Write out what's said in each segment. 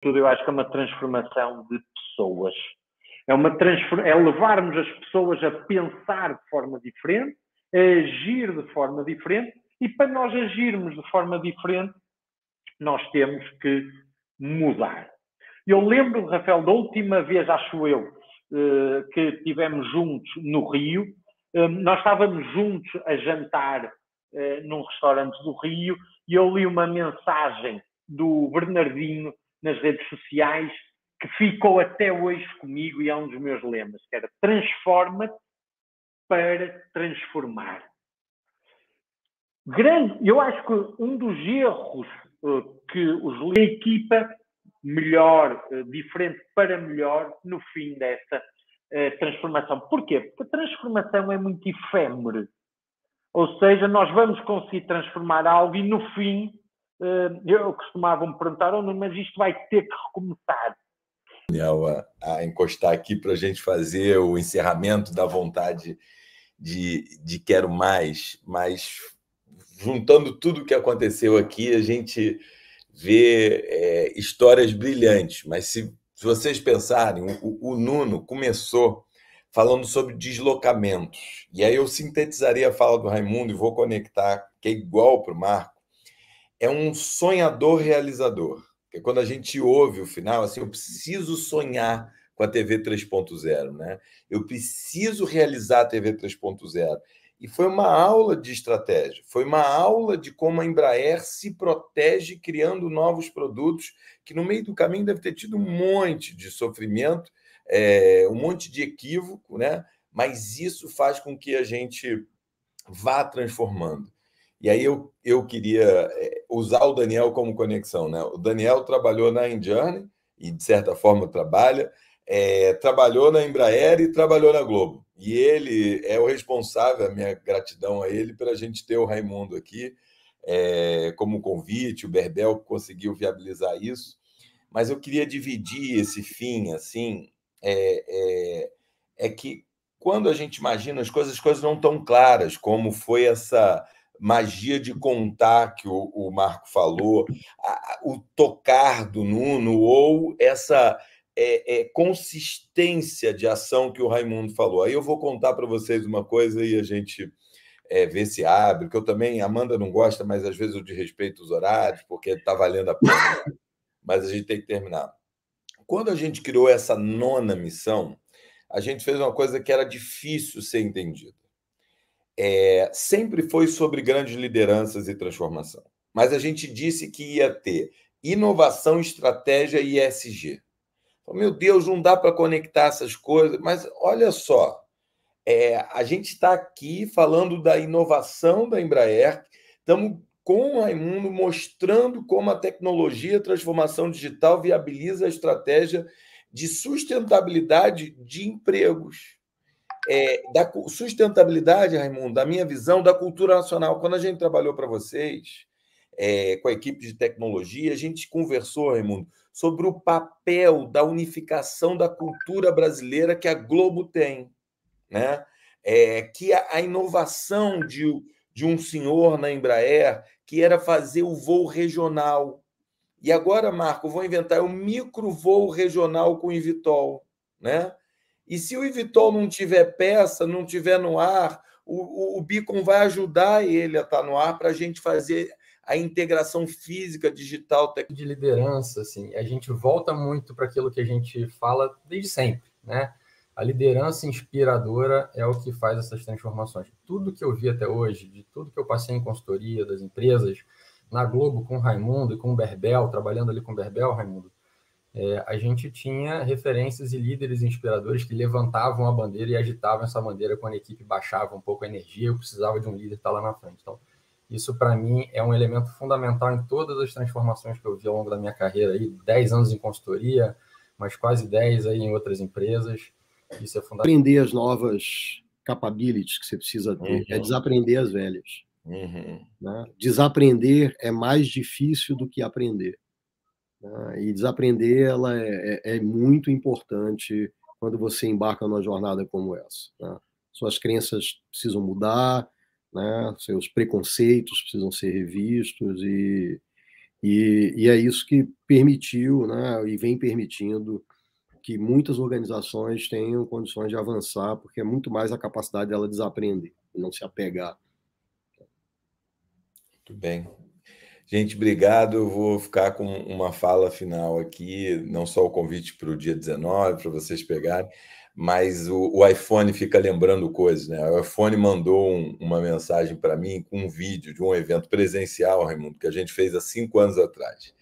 tudo, eu acho que é uma transformação de pessoas. É levarmos as pessoas a pensar de forma diferente, a agir de forma diferente, e para nós agirmos de forma diferente, nós temos que mudar. Eu lembro, Rafael, da última vez, acho eu, que estivemos juntos no Rio, nós estávamos juntos a jantar num restaurante do Rio, e eu li uma mensagem do Bernardinho nas redes sociais que ficou até hoje comigo e é um dos meus lemas, que era: transforma-te para transformar. Eu acho que um dos erros que a equipa melhor, diferente para melhor, no fim dessa transformação. Porquê? Porque a transformação é muito efêmera. Ou seja, nós vamos conseguir transformar algo e no fim, eu costumava me perguntar: oh, mas isto vai ter que recomeçar. A encostar aqui para a gente fazer o encerramento da vontade de quero mais, mas juntando tudo o que aconteceu aqui, a gente vê histórias brilhantes. Mas se vocês pensarem, o Nuno começou falando sobre deslocamentos, e aí eu sintetizaria a fala do Raimundo e vou conectar, que é igual para o Marco. É um sonhador realizador. Porque quando a gente ouve o final, assim, eu preciso sonhar com a TV 3.0, né? Eu preciso realizar a TV 3.0. E foi uma aula de estratégia, foi uma aula de como a Embraer se protege criando novos produtos, que no meio do caminho deve ter tido um monte de sofrimento, um monte de equívoco, né? Mas isso faz com que a gente vá transformando. E aí eu queria usar o Daniel como conexão, né? O Daniel trabalhou na Enjourney, e de certa forma trabalha, trabalhou na Embraer e trabalhou na Globo. E ele é o responsável, a minha gratidão a ele, pela gente ter o Raimundo aqui como convite, o Berbel conseguiu viabilizar isso. Mas eu queria dividir esse fim, assim, que quando a gente imagina as coisas não estão claras, como foi essa magia de contar que o Marco falou, o tocar do Nuno, ou essa consistência de ação que o Raimundo falou. Aí eu vou contar para vocês uma coisa e a gente vê se abre, que eu também, a Amanda não gosta, mas às vezes eu desrespeito os horários, porque está valendo a pena. Mas a gente tem que terminar. Quando a gente criou essa 9ª missão, a gente fez uma coisa que era difícil ser entendida. Sempre foi sobre grandes lideranças e transformação. Mas a gente disse que ia ter inovação, estratégia e ESG. Meu Deus, não dá para conectar essas coisas. Mas olha só, a gente está aqui falando da inovação da Embraer, estamos com o Raimundo mostrando como a tecnologia, a transformação digital viabiliza a estratégia de sustentabilidade de empregos. Da sustentabilidade, Raimundo, da minha visão, da cultura nacional. Quando a gente trabalhou para vocês, com a equipe de tecnologia, a gente conversou, Raimundo, sobre o papel da unificação da cultura brasileira que a Globo tem, né? Que a inovação de um senhor na Embraer, que era fazer o voo regional. E agora, Marco, vou inventar um microvoo regional com o eVTOL, né? E se o eVTOL não tiver peça, não tiver no ar, o Beacon vai ajudar ele a estar no ar para a gente fazer a integração física, digital, de liderança, assim, a gente volta muito para aquilo que a gente fala desde sempre, né? A liderança inspiradora é o que faz essas transformações. Tudo que eu vi até hoje, de tudo que eu passei em consultoria das empresas, na Globo com o Raimundo e com o Berbel, trabalhando ali com o Berbel, Raimundo, a gente tinha referências e líderes inspiradores que levantavam a bandeira e agitavam essa bandeira quando a equipe baixava um pouco a energia, eu precisava de um líder estar lá na frente. Então, isso, para mim, é um elemento fundamental em todas as transformações que eu vi ao longo da minha carreira. Aí, 10 anos em consultoria, mas quase 10 aí em outras empresas. Isso é fundamental. Aprender as novas capabilities que você precisa ter, é desaprender as velhas. Né? Desaprender é mais difícil do que aprender. Né? E desaprender ela é muito importante quando você embarca numa jornada como essa. Né? Suas crenças precisam mudar, né? Seus preconceitos precisam ser revistos E é isso que permitiu, né, e vem permitindo que muitas organizações tenham condições de avançar, porque é muito mais a capacidade dela desaprender e não se apegar. Muito bem. Gente, obrigado. Eu vou ficar com uma fala final aqui, não só o convite para o dia 19, para vocês pegarem, mas o iPhone fica lembrando coisas, né? O iPhone mandou uma mensagem para mim com um vídeo de um evento presencial, Raimundo, que a gente fez há 5 anos atrás.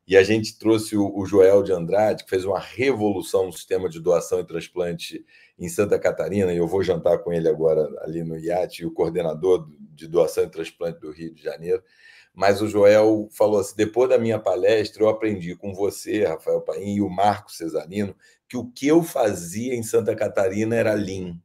E a gente trouxe o Joel de Andrade, que fez uma revolução no sistema de doação e transplante em Santa Catarina, e eu vou jantar com ele agora ali no iate, e o coordenador de doação e transplante do Rio de Janeiro. Mas o Joel falou assim, depois da minha palestra, eu aprendi com você, Rafael Paim, e o Marco Cesarino, que o que eu fazia em Santa Catarina era Lean.